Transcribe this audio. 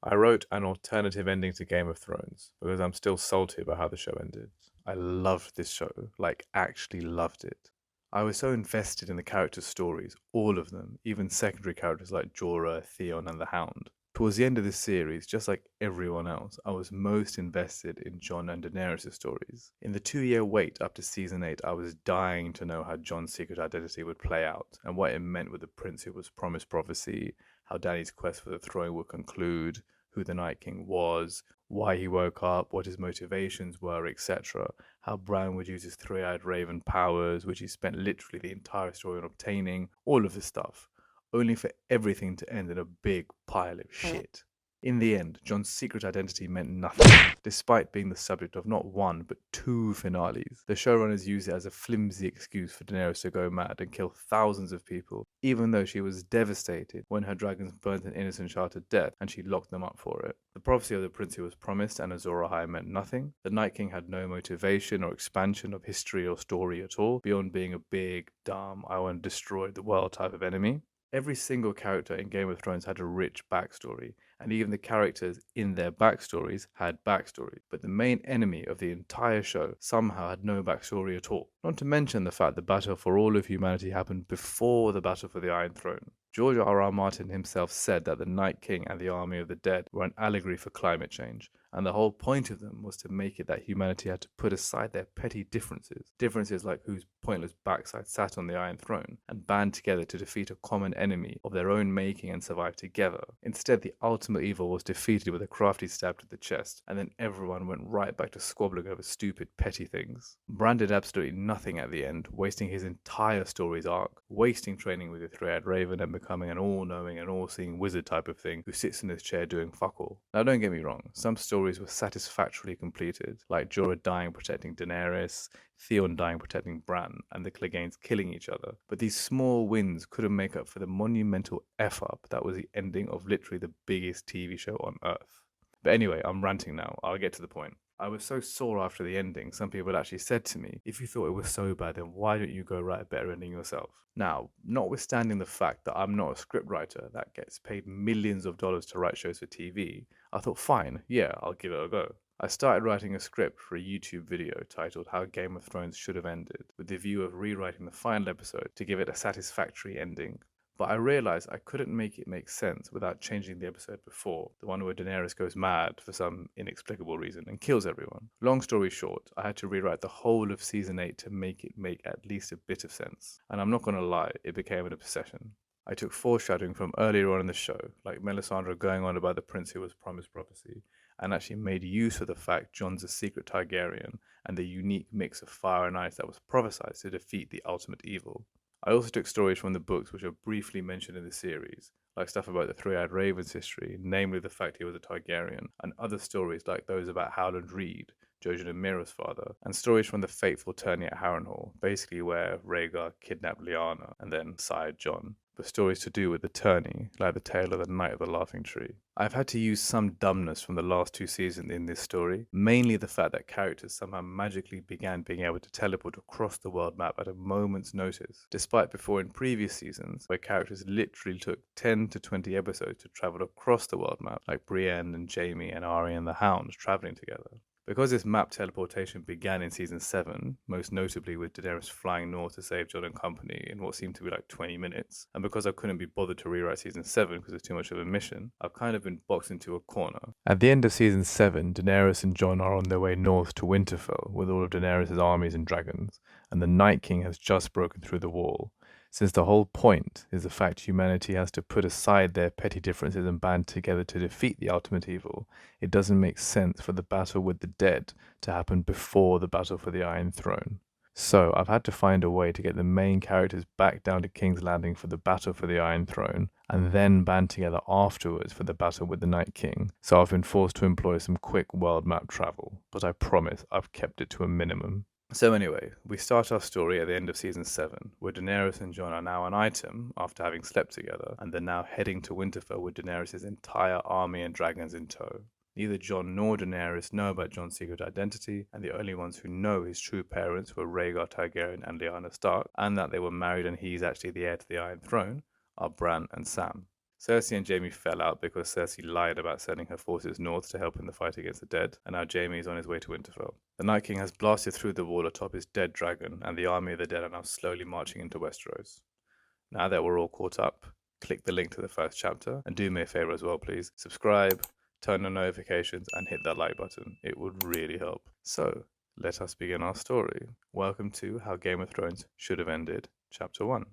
I wrote an alternative ending to Game of Thrones because I'm still salty about how the show ended. I loved this show, like actually loved it. I was so invested in the characters' stories, all of them, even secondary characters like Jorah, Theon, and the Hound. Towards the end of this series, just like everyone else, I was most invested in Jon and Daenerys' stories. In the 2 year wait up to season 8, I was dying to know how Jon's secret identity would play out and what it meant with the prince who was promised prophecy, how Dany's quest for the throne would conclude, who the Night King was, why he woke up, what his motivations were, etc. How Bran would use his three-eyed raven powers, which he spent literally the entire story on obtaining, all of this stuff, only for everything to end in a big pile of shit. In the end, Jon's secret identity meant nothing, despite being the subject of not one, but two finales. The showrunners used it as a flimsy excuse for Daenerys to go mad and kill thousands of people, even though she was devastated when her dragons burnt an innocent child to death and she locked them up for it. The prophecy of the prince who was promised and Azor Ahai meant nothing. The Night King had no motivation or expansion of history or story at all, beyond being a big, dumb, I want to destroy the world type of enemy. Every single character in Game of Thrones had a rich backstory, and even the characters in their backstories had backstory. But the main enemy of the entire show somehow had no backstory at all. Not to mention the fact the battle for all of humanity happened before the battle for the Iron Throne. George R.R. Martin himself said that the Night King and the Army of the Dead were an allegory for climate change, and the whole point of them was to make it that humanity had to put aside their petty differences like whose pointless backside sat on the Iron Throne, and band together to defeat a common enemy of their own making and survive together. Instead, the ultimate evil was defeated with a crafty stab to the chest, and then everyone went right back to squabbling over stupid petty things. Bran did absolutely nothing at the end, wasting his entire story's arc, wasting training with the three-eyed raven and becoming an all-knowing and all-seeing wizard type of thing who sits in his chair doing fuck all. Now don't get me wrong, some stories were satisfactorily completed, like Jorah dying protecting Daenerys, Theon dying protecting Bran, and the Cleganes killing each other. But these small wins couldn't make up for the monumental F-up that was the ending of literally the biggest TV show on Earth. But anyway, I'm ranting now, I'll get to the point. I was so sore after the ending, some people actually said to me, if you thought it was so bad, then why don't you go write a better ending yourself? Now, notwithstanding the fact that I'm not a scriptwriter that gets paid millions of dollars to write shows for TV, I thought, fine, yeah, I'll give it a go. I started writing a script for a YouTube video titled How Game of Thrones Should Have Ended, with the view of rewriting the final episode to give it a satisfactory ending. But I realized I couldn't make it make sense without changing the episode before, the one where Daenerys goes mad for some inexplicable reason and kills everyone. Long story short, I had to rewrite the whole of season 8 to make it make at least a bit of sense. And I'm not going to lie, it became an obsession. I took foreshadowing from earlier on in the show, like Melisandre going on about the prince who was promised prophecy, and actually made use of the fact Jon's a secret Targaryen and the unique mix of fire and ice that was prophesied to defeat the ultimate evil. I also took stories from the books which are briefly mentioned in the series, like stuff about the Three-Eyed Raven's history, namely the fact he was a Targaryen, and other stories like those about Howland Reed, Jojen and Mira's father, and stories from the fateful tourney at Harrenhal, basically where Rhaegar kidnapped Lyanna and then sired Jon. But stories to do with the tourney, like the tale of the Night of the Laughing Tree. I've had to use some dumbness from the last two seasons in this story, mainly the fact that characters somehow magically began being able to teleport across the world map at a moment's notice, despite before in previous seasons where characters literally took 10 to 20 episodes to travel across the world map, like Brienne and Jaime and Arya and the Hound traveling together. Because this map teleportation began in season 7, most notably with Daenerys flying north to save Jon and company in what seemed to be like 20 minutes, and because I couldn't be bothered to rewrite season 7 because it's too much of a mission, I've kind of been boxed into a corner. At the end of season 7, Daenerys and Jon are on their way north to Winterfell with all of Daenerys' armies and dragons, and the Night King has just broken through the wall. Since the whole point is the fact humanity has to put aside their petty differences and band together to defeat the ultimate evil, it doesn't make sense for the battle with the dead to happen before the battle for the Iron Throne. So I've had to find a way to get the main characters back down to King's Landing for the battle for the Iron Throne, and then band together afterwards for the battle with the Night King. So I've been forced to employ some quick world map travel, but I promise I've kept it to a minimum. So anyway, we start our story at the end of season 7, where Daenerys and Jon are now an item after having slept together, and they're now heading to Winterfell with Daenerys' entire army and dragons in tow. Neither Jon nor Daenerys know about Jon's secret identity, and the only ones who know his true parents were Rhaegar Targaryen and Lyanna Stark, and that they were married and he's actually the heir to the Iron Throne, are Bran and Sam. Cersei and Jaime fell out because Cersei lied about sending her forces north to help in the fight against the dead, and now Jaime is on his way to Winterfell. The Night King has blasted through the wall atop his dead dragon, and the army of the dead are now slowly marching into Westeros. Now that we're all caught up, click the link to the first chapter, and do me a favor as well, please. Subscribe, turn on notifications, and hit that like button. It would really help. So, let us begin our story. Welcome to How Game of Thrones Should Have Ended, Chapter 1.